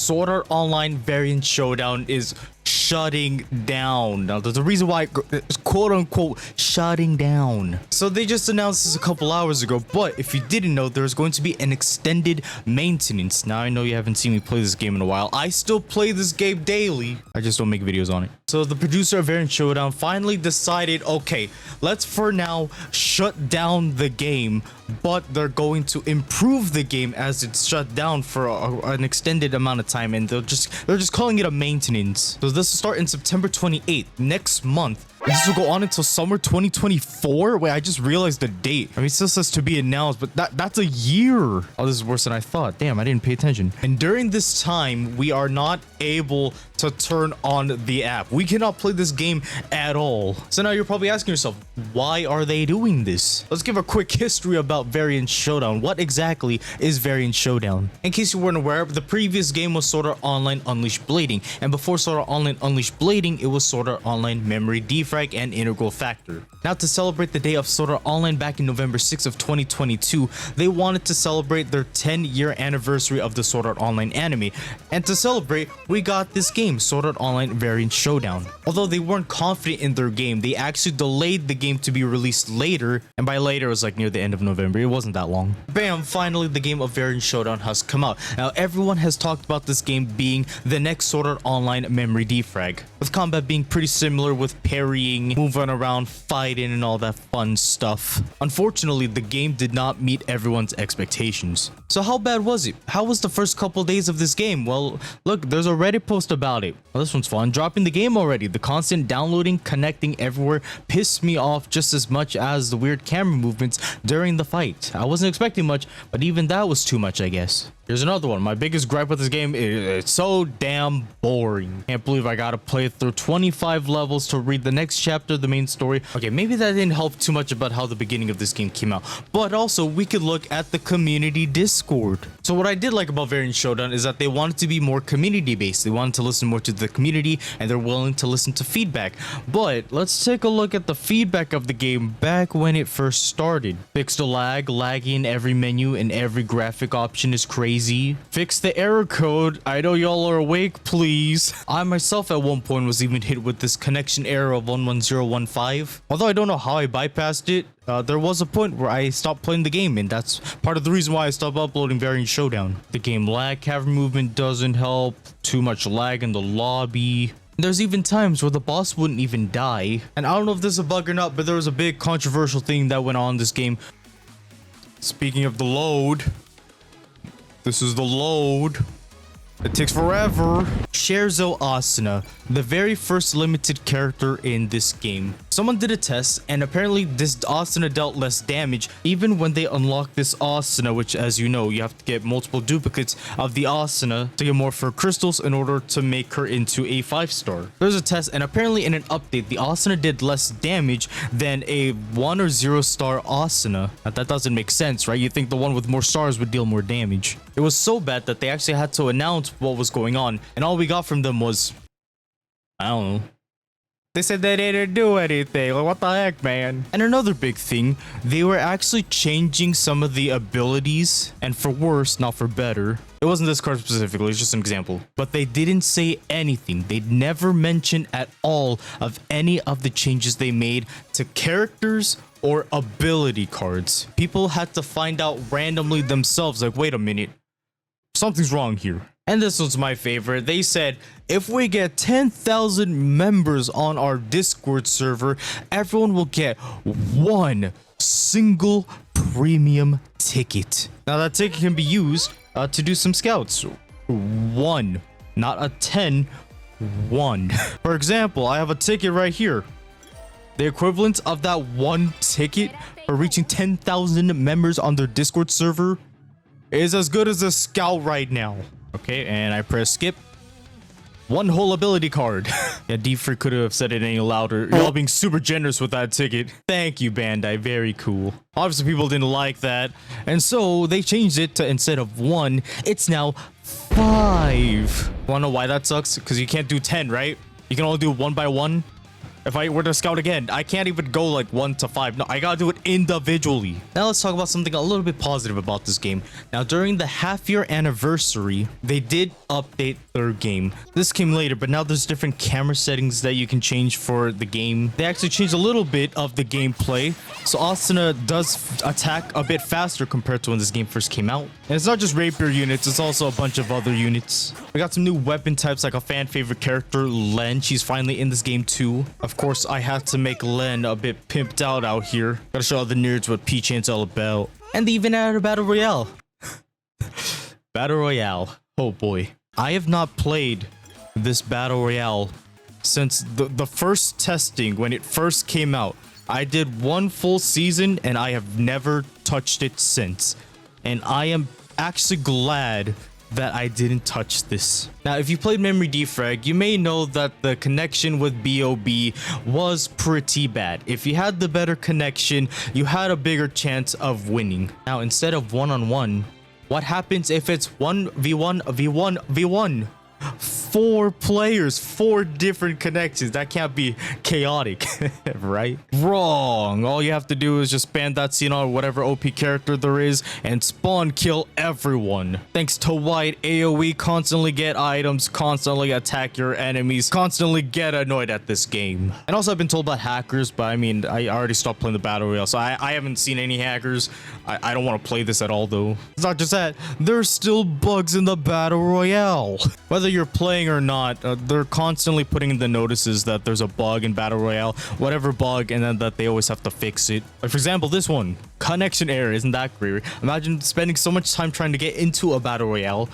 Sword Art Online Variant Showdown is shutting down. Now, there's a reason why it's quote unquote shutting down. So they just announced this a couple hours ago, but if you didn't know, there's going to be an extended maintenance. Now, I know you haven't seen me play this game in a while. I still play this game daily. I just don't make videos on it. So the producer of Variant Showdown finally decided, okay, let's for now shut down the game, but they're going to improve the game as it's shut down for an extended amount of time, and they're just calling it a maintenance. So this will start in September 28th, next month. This will go on until summer 2024. Wait, I just realized the date. I mean, it still says to be announced, but that's a year. Oh, this is worse than I thought. Damn, I didn't pay attention. And during this time, we are not able to turn on the app. We cannot play this game at all. So now you're probably asking yourself, why are they doing this? Let's give a quick history about Variant Showdown. What exactly is Variant Showdown? In case you weren't aware, the previous game was Sword Art Online Unleashed Blading. And before Sword Art Online Unleashed Blading, it was Sword Art Online Memory Defrag and Integral Factor. Now, to celebrate the day of Sword Art Online back in November 6th of 2022, they wanted to celebrate their 10-year anniversary of the Sword Art Online anime. And to celebrate, we got this game, Sword Art Online Variant Showdown. Although they weren't confident in their game, they actually delayed the game to be released later, and by later it was like near the end of November. It wasn't that long. Bam, finally the game of Variant Showdown has come out. Now, everyone has talked about this game being the next Sword Art Online Memory Defrag, with combat being pretty similar with parrying, moving around, fighting, and all that fun stuff. Unfortunately, the game did not meet everyone's expectations. So how bad was it? How was the first couple days of this game? Well, look, there's a Reddit post about it. Well, this one's fun. Dropping the game already. The constant downloading, connecting everywhere pissed me off just as much as the weird camera movements during the fight. I wasn't expecting much, but even that was too much, I guess. Here's another one. My biggest gripe with this game is it's so damn boring. Can't believe I gotta play through 25 levels to read the next chapter of the main story. Okay, maybe that didn't help too much about how the beginning of this game came out, but also we could look at the community Discord. So what I did like about Variant Showdown is that they wanted to be more community based. They wanted to listen more to the community, and they're willing to listen to feedback. But let's take a look at the feedback of the game back when it first started. Fix the lag. Lagging every menu and every graphic option is crazy. Fix the error code. I know y'all are awake, please. I myself at one point was even hit with this connection error of 11015. Although I don't know how I bypassed it, there was a point where I stopped playing the game, and that's part of the reason why I stopped uploading Variant Showdown. The game lag, camera movement doesn't help, too much lag in the lobby. There's even times where the boss wouldn't even die. And I don't know if this is a bug or not, but there was a big controversial thing that went on in this game. Speaking of the load, this is the load. It takes forever. Sherzo Asuna, the very first limited character in this game. Someone did a test, and apparently this Asuna dealt less damage even when they unlock this Asuna, which, as you know, you have to get multiple duplicates of the Asuna to get more for crystals in order to make her into a 5-star. There's a test, and apparently in an update, the Asuna did less damage than a 1 or 0-star Asuna. Now, that doesn't make sense, right? You think the one with more stars would deal more damage. It was so bad that they actually had to announce what was going on, and all we got from them was, I don't know. They said they didn't do anything. Like, what the heck, man? And another big thing, they were actually changing some of the abilities, and for worse, not for better. It wasn't this card specifically, it's just an example. But they didn't say anything. They never mentioned at all of any of the changes they made to characters or ability cards. People had to find out randomly themselves, like, wait a minute, something's wrong here. And this was my favorite. They said, if we get 10,000 members on our Discord server, everyone will get one single premium ticket. Now that ticket can be used to do some scouts. One, not a 10, one. For example, I have a ticket right here. The equivalent of that one ticket for reaching 10,000 members on their Discord server is as good as a scout right now. Okay, and I press skip. One whole ability card. Yeah, D-Free could have said it any louder. Y'all being super generous with that ticket. Thank you, Bandai. Very cool. Obviously, people didn't like that. And so they changed it to, instead of 1, it's now 5. Wanna know why that sucks? Because you can't do 10, right? You can only do 1 by 1. If I were to scout again, I can't even go like 1 to 5. No, I gotta do it individually. Now let's talk about something a little bit positive about this game. Now, during the half-year anniversary, they did update their game. This came later, but now there's different camera settings that you can change for the game. They actually changed a little bit of the gameplay. So Asuna does attack a bit faster compared to when this game first came out. And it's not just rapier units, it's also a bunch of other units. We got some new weapon types like a fan favorite character, Len. She's finally in this game too. Of course, I had to make Len a bit pimped out here. Gotta show all the nerds what P-Chain's all about. And they even added a Battle Royale. Battle Royale. Oh boy. I have not played this Battle Royale since the first testing when it first came out. I did 1 full season and I have never touched it since. And I am actually glad that I didn't touch this. Now, if you played Memory Defrag, you may know that the connection with BOB was pretty bad. If you had the better connection, you had a bigger chance of winning. Now, instead of one-on-one, what happens if it's 1v1 v1 v1? 4 players, 4 different connections. That can't be chaotic, right? Wrong. All you have to do is just spam that scene on whatever OP character there is and spawn kill everyone. Thanks to White, AoE constantly get items, constantly attack your enemies, constantly get annoyed at this game. And also I've been told about hackers, but I mean, I already stopped playing the Battle Royale, so I haven't seen any hackers. I don't want to play this at all though. It's not just that, there's still bugs in the Battle Royale. Whether you're playing or not, they're constantly putting in the notices that there's a bug in Battle Royale, whatever bug, and then that they always have to fix it. Like for example, this one, connection error. Isn't that great? Imagine spending so much time trying to get into a Battle Royale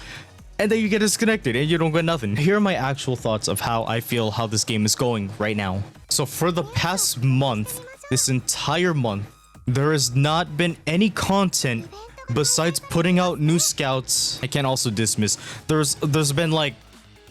and then you get disconnected and you don't get nothing. Here are my actual thoughts of how I feel how this game is going right now. So for the past month, this entire month, there has not been any content besides putting out new scouts. I can't also dismiss. There's been like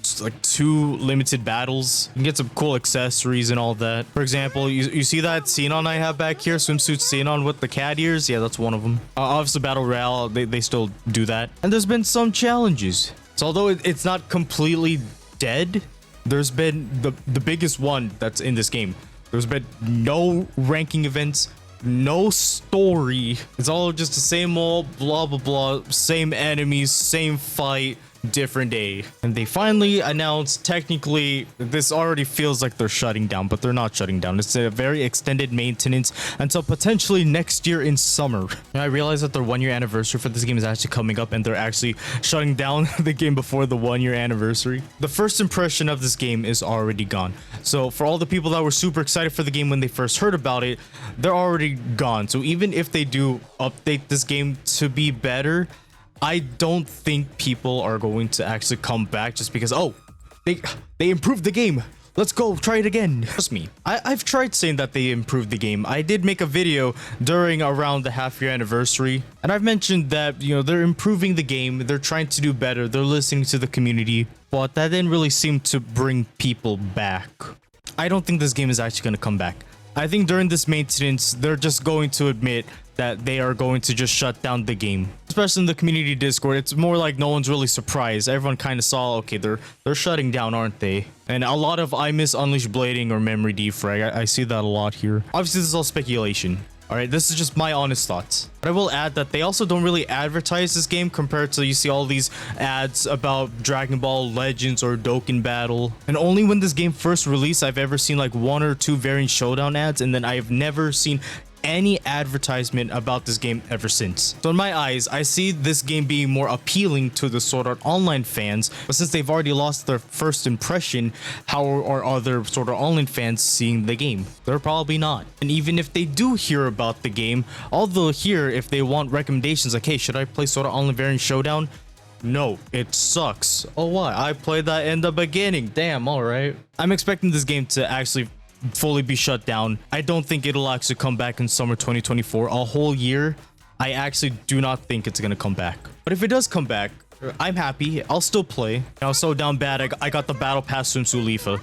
2 limited battles. You can get some cool accessories and all that. For example, you see that Xenon I have back here, swimsuit Xenon with the cat ears? Yeah, that's one of them. Obviously Battle Royale, they still do that. And there's been some challenges. So although it's not completely dead, there's been the biggest one that's in this game. There's been no ranking events, no story. It's all just the same old blah blah blah, same enemies, same fight, different day. And they finally announced, technically this already feels like they're shutting down, but they're not shutting down. It's a very extended maintenance until potentially next year in summer. And I realize that their 1-year anniversary for this game is actually coming up and they're actually shutting down the game before the 1-year anniversary. The first impression of this game is already gone. So for all the people that were super excited for the game when they first heard about it, they're already gone. So even if they do update this game to be better, I don't think people are going to actually come back just because, oh, they improved the game. Let's go try it again. Trust me, I've tried saying that they improved the game. I did make a video during around the half-year anniversary, and I've mentioned that, you know, they're improving the game. They're trying to do better. They're listening to the community, but that didn't really seem to bring people back. I don't think this game is actually going to come back. I think during this maintenance, they're just going to admit that they are going to just shut down the game. Especially in the community Discord, it's more like no one's really surprised. Everyone kind of saw, okay, they're shutting down, aren't they? And a lot of I miss Unleashed Blading or Memory Defrag. I see that a lot here. Obviously, this is all speculation. All right, this is just my honest thoughts. But I will add that they also don't really advertise this game compared to you see all these ads about Dragon Ball Legends or Dokkan Battle. And only when this game first released, I've ever seen like 1 or 2 variant Showdown ads, and then I have never seen any advertisement about this game ever since. So in my eyes, I see this game being more appealing to the Sword Art Online fans, but since they've already lost their first impression, how are other Sword Art Online fans seeing the game? They're probably not. And even if they do hear about the game, all they'll hear if they want recommendations like, hey, should I play Sword Art Online variant Showdown? No, it sucks. Oh, why? I played that in the beginning. Damn, all right. I'm expecting this game to actually fully be shut down. I don't think it'll actually come back in summer 2024. A whole year, I actually do not think it's gonna come back. But if it does come back, I'm happy. I'll still play. I was so down bad, I got the Battle Pass swimsuit Leafa.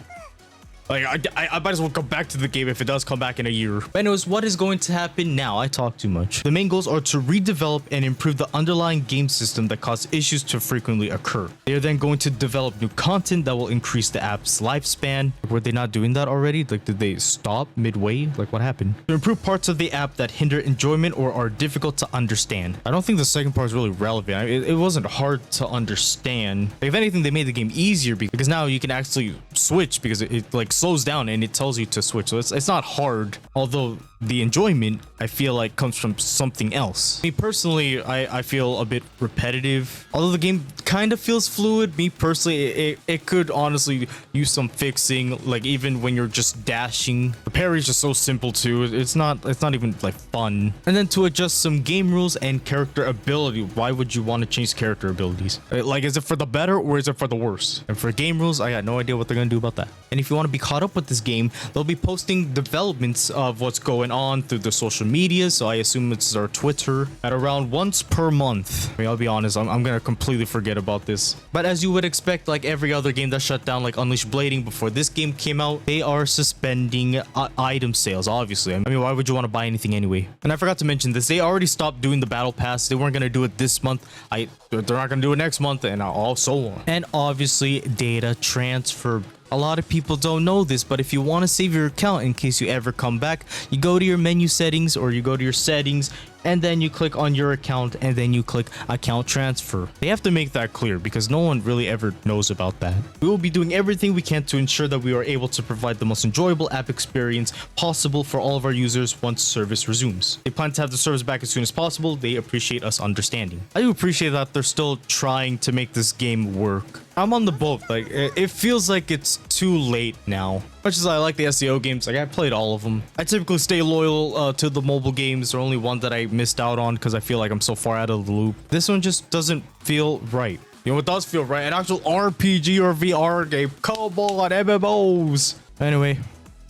Like, I might as well come back to the game if it does come back in a year. But anyways, what is going to happen now? I talk too much. The main goals are to redevelop and improve the underlying game system that cause issues to frequently occur. They are then going to develop new content that will increase the app's lifespan. Were they not doing that already? Like, did they stop midway? Like, what happened? To improve parts of the app that hinder enjoyment or are difficult to understand. I don't think the second part is really relevant. It wasn't hard to understand. If anything, they made the game easier because now you can actually switch because it like slows down and it tells you to switch. So it's not hard, although the enjoyment I feel like comes from something else. Me personally, I feel a bit repetitive. Although the game kind of feels fluid, me personally, it could honestly use some fixing. Like even when you're just dashing, the parry is just so simple too. It's not even like fun. And then to adjust some game rules and character ability. Why would you want to change character abilities? Like, is it for the better or is it for the worse? And for game rules, I got no idea what they're gonna do about that. And if you want to be caught up with this game, they'll be posting developments of what's going on through the social media, so I assume it's our Twitter, at around once per month. I mean, I'll be honest, I'm gonna completely forget about this. But as you would expect, like every other game that shut down, like Unleashed Blading, before this game came out, they are suspending item sales, obviously. I mean, why would you want to buy anything anyway? And I forgot to mention this, they already stopped doing the battle pass. They weren't gonna do it this month. They're not gonna do it next month, and so on. And obviously, data transfer. A lot of people don't know this, but if you want to save your account in case you ever come back, you go to your menu settings or you go to your settings and then you click on your account and then you click account transfer. They have to make that clear because no one really ever knows about that. We will be doing everything we can to ensure that we are able to provide the most enjoyable app experience possible for all of our users once service resumes. They plan to have the service back as soon as possible. They appreciate us understanding. I do appreciate that they're still trying to make this game work. I'm on the boat. Like, it feels like it's too late now. Much as I like the SAO games, like I played all of them. I typically stay loyal to the mobile games. There's only one that I missed out on because I feel like I'm so far out of the loop. This one just doesn't feel right. You know, it does feel right. An actual RPG or VR game. Come on, MMOs. Anyway,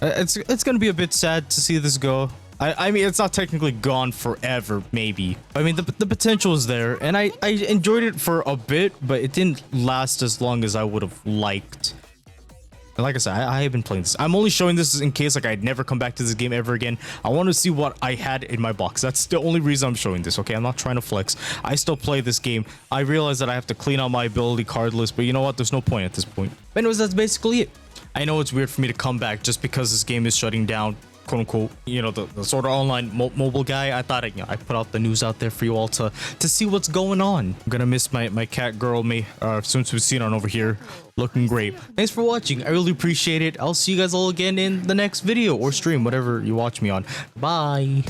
it's gonna be a bit sad to see this go. I mean, it's not technically gone forever, maybe. I mean, the potential is there, and I enjoyed it for a bit, but it didn't last as long as I would have liked. And like I said, I have been playing this. I'm only showing this in case like I'd never come back to this game ever again. I want to see what I had in my box. That's the only reason I'm showing this, okay? I'm not trying to flex. I still play this game. I realize that I have to clean out my ability card list, but you know what? There's no point at this point. But anyways, that's basically it. I know it's weird for me to come back just because this game is shutting down, quote unquote, you know, the sort of online mobile guy. I thought I put out the news out there for you all to see what's going on. I'm gonna miss my cat girl, since we've seen her over here looking great. Thanks for watching. I really appreciate it. I'll see you guys all again in the next video or stream, whatever you watch me on. Bye.